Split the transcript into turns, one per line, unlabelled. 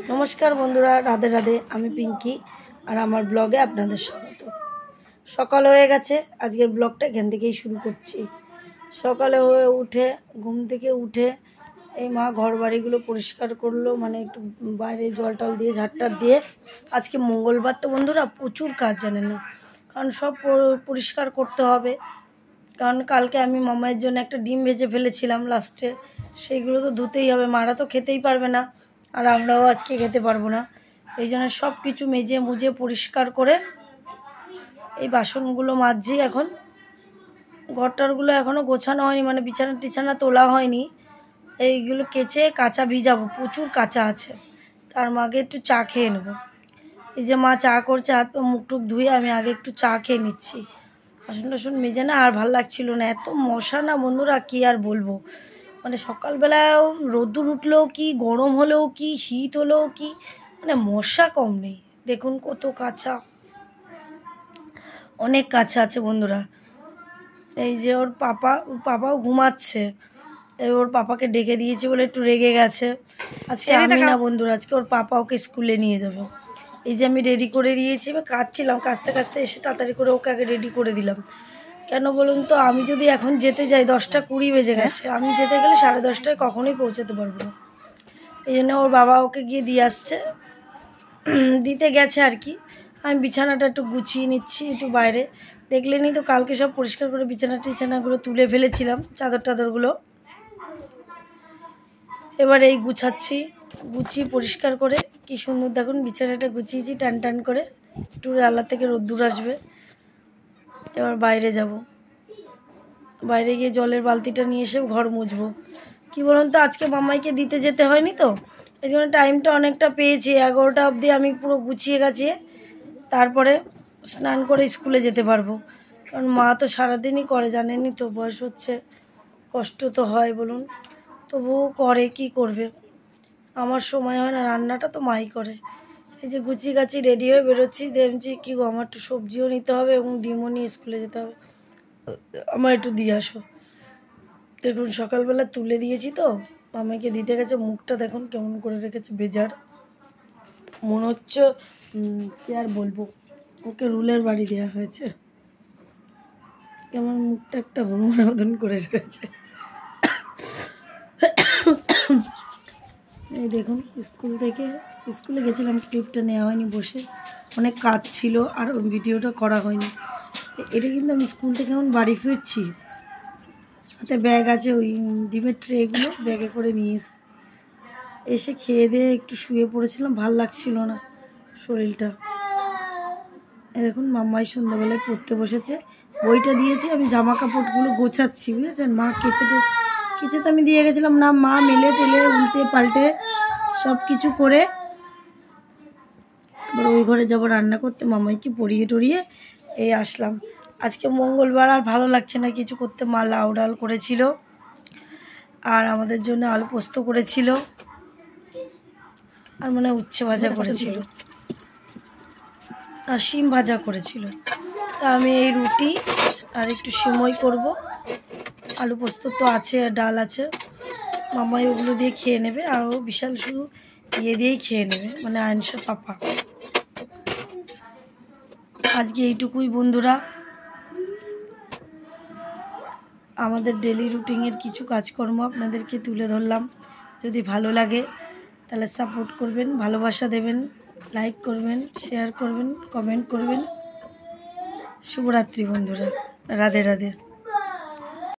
नमस्कार बंधुरा राधे राधे आमी पिंकी और आमार ब्लगे आपनादेर स्वागत। सकाल हो गेछे आजकेर ब्लगटा एखान थेकेई शुरू करछि। सकाले उठे घुम थेके उठे এই মা ঘর বাড়িগুলো পরিষ্কার করলো, মানে একটু বাইরে জল টল দিয়ে ঝাড়টার দিয়ে। আজকে মঙ্গলবার তো বন্ধুরা প্রচুর কাজ জানেন না, কারণ সব পরিষ্কার করতে হবে। কারণ কালকে আমি মামাইয়ের জন্য একটা ডিম ভেজে ফেলেছিলাম লাস্টে, সেইগুলো তো ধুতেই হবে। মারা তো খেতেই পারবে না আর আমরাও আজকে খেতে পারবো না। এই জন্য সব কিছু মেজে মুজে পরিষ্কার করে এই বাসনগুলো মাজছি। এখন ঘরটারগুলো এখনও গোছানো হয়নি, মানে বিছানা টিছানা তোলা হয়নি। এইগুলো কেচে কাঁচা ভিজাবো, প্রচুর কাঁচা আছে। তার আগে একটু চা খেয়ে নেবো। এই যে মা চা করছে, হাত পা মুখ টুক ধুয়ে আমি আগে একটু চা খেয়ে নিচ্ছি। বাসন টাসন মেজে না আর ভাল লাগছিল না, এত মশা না বন্ধুরা কি আর বলবো। মানে সকালবেলায় রোদ্দুর উঠলেও কি, গরম হলেও কি, শীত হলেও কি, মানে মশা কম নেই। দেখুন কত কাঁচা, অনেক কাঁচা আছে বন্ধুরা। এই যে ওর পাপাও ঘুমাচ্ছে, ওর পাপাকে ডেকে দিয়েছি বলে একটু রেগে গেছে। আজকে আমি না বন্ধুরা, আজকে ওর পাপা ওকে স্কুলে নিয়ে যাবে। এই যে আমি রেডি করে দিয়েছি, আমি কাঁদছিলাম, কাঁচতে কাঁচতে এসে তাড়াতাড়ি করে ওকে আগে রেডি করে দিলাম। কেন বলুন তো, আমি যদি এখন যেতে যাই 10টা 20 বেজে গেছে, আমি যেতে গেলে 10:30টায় কখনোই পৌঁছাতে পারবো না। এই জন্য ওর বাবা ওকে গিয়ে দিয়ে আসছে, দিতে গেছে আর কি। আমি বিছানাটা একটু গুছিয়ে নিচ্ছি একটু বাইরে। দেখলেনি তো কালকে সব পরিষ্কার করে বিছানা টিছানাগুলো তুলে ফেলেছিলাম, চাদর টাদরগুলো। এবার এই গুছাচ্ছি, গুছিয়ে পরিষ্কার করে কি সুন্দর দেখুন বিছানাটা গুছিয়েছি টান টান করে। একটু আল্লাহ থেকে রোদ্দুর আসবে। এবার বাইরে যাব, বাইরে গিয়ে জলের বালতিটা নিয়ে এসে ঘর মুছবো। কি বলুন তো, আজকে মামাইকে দিতে যেতে হয়নি তো, এই জন্য টাইমটা অনেকটা পেয়েছি। 11টা অবধি আমি পুরো গুছিয়ে গাছিয়ে তারপরে স্নান করে স্কুলে যেতে পারবো। কারণ মা তো সারাদিনই করে, জানেনই তো, বয়স হচ্ছে, কষ্ট তো হয় বলুন, তবুও করে, কি করবে। আমার সময় হয় না, রান্নাটা তো মাই করে। এই যে গুছিয়ে গাছি রেডি হয়ে বেরোচ্ছি। দেখছি কি গো, আমার একটু সবজিও নিতে হবে এবং ডিমও নিয়ে স্কুলে যেতে হবে, আমার একটু দিয়ে আসো। দেখুন সকালবেলা তুলে দিয়েছি তো, মামাইকে দিতে গেছে, মুখটা দেখুন কেমন করে রেখেছে, বেজার মনে হচ্ছে। কি আর বলবো, ওকে রুলের বাড়ি দেওয়া হয়েছে। কেমন মুখটা একটা হনুমানের মতন করে রেখেছে। এই দেখুন স্কুলে গেছিলাম, ক্লিপটা নেওয়া হয়নি, বসে অনেক কাজ ছিল আর ভিডিওটা করা হয়নি। এটা কিন্তু আমি স্কুল থেকে এখন বাড়ি ফিরছি, হাতে ব্যাগ আছে, ওই ডিমের ট্রেগুলো ব্যাগে করে নিয়ে এসে খেয়ে দিয়ে একটু শুয়ে পড়েছিলাম, ভাল লাগছিল না শরীরটা। দেখুন মাম্মাই সন্ধ্যাবেলায় পড়তে বসেছে, বইটা দিয়েছি, আমি জামা কাপড়গুলো গোছাচ্ছি, বুঝেছেন। মা কেচে তো আমি দিয়ে গেছিলাম না, মা মেলে টেলে উল্টে পাল্টে সব কিছু করে এবার ওই ঘরে যাবো রান্না করতে। মামাইকে পরিয়ে টরিয়ে এই আসলাম। আজকে মঙ্গলবার আর ভালো লাগছে না কিছু করতে। মা লাউ ডাল করেছিল আর আমাদের জন্য আলু পোস্ত করেছিল আর মানে উচ্ছে ভাজা করেছিল আর শিম ভাজা করেছিল। তা আমি এই রুটি আর একটু সিমই করব, আলু পোস্ত তো আছে আর ডাল আছে। মামাই ওগুলো দিয়ে খেয়ে নেবে, আর ও বিশাল শুধু ইয়ে দিয়েই খেয়ে নেবে, মানে আয়নসের পাপা। আজকে এইটুকুই বন্ধুরা, আমাদের ডেলি রুটিনের কিছু কাজকর্ম আপনাদেরকে তুলে ধরলাম। যদি ভালো লাগে তাহলে সাপোর্ট করবেন, ভালোবাসা দেবেন, লাইক করবেন, শেয়ার করবেন, কমেন্ট করবেন। শুভরাত্রি বন্ধুরা, রাধে রাধে।